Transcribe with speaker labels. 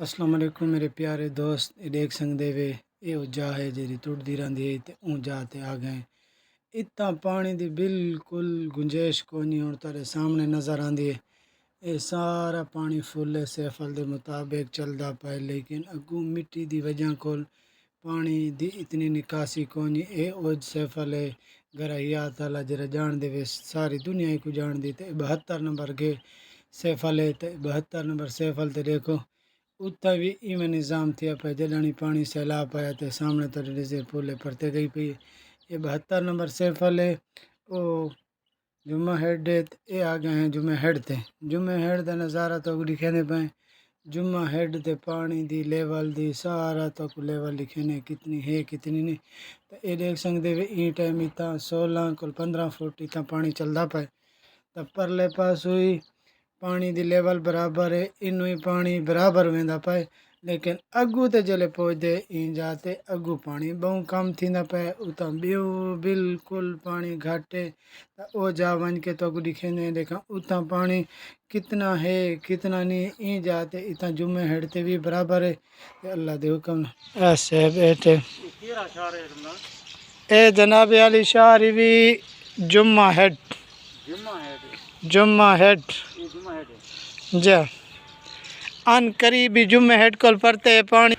Speaker 1: अस्सलाम वालेकुम मेरे प्यारे दोस्त। ये देख सकते वे ये जा है जी टुटती रही है तो ऊँ जा आ गए। इतना पानी की बिल्कुल गुंजाइश को नहीं और तेरे सामने नज़र आती है। ये सारा पानी फुल है सैफल के मुताबिक चलता पाए, लेकिन अगू मिट्टी की वजह को पानी की इतनी निकासी को नहीं। ये उज सैफल है गरहिया ताला जरा जान दे सारी दुनिया को जान दी। तो 72 नंबर के सैफल है तो 72 नंबर सैफल तो देखो उत्ता भी इवें निज़ाम थिया पे जलानी पानी सैलाब आया तो सामने तो रिजे पुले परते गई पई। ये 72 नंबर सैफल है वो जुम्मा हेड है ये आ गए हैं जुम्मे हेड ते। जुम्मे हेड का नज़ारा तो दिखेने पाए। जुम्मा हेड ते पानी दी लेवल दी सारा तो लेवल लिखेने कितनी है कितनी नहीं। तो ये देख सकते वे ई टाइम इतना 16 को 15 फुट इतना पानी चलता पाए। तब परले पास हुई पानी दी लेवल बराबर है इनू ही पानी बराबर वेंदा पाए, लेकिन अगू ते जले पहुँचते ई जाते अगू पानी बहु कम थींदा पाए। उतां बियो बिल्कुल पानी घट है तो ओ जा वन के तो अगू दिखेंदे देखा उतां पानी कितना है कितना नहीं। ई जाते इतना जुम्मे हेडते भी बराबर है। अल्लाह दे हुक्म ऐसे बैठे ए जनाब अली शाह भी जुम्मा हेड जुम्मा हेड जा अन करीबी जुम्मे हेड को पड़ते पानी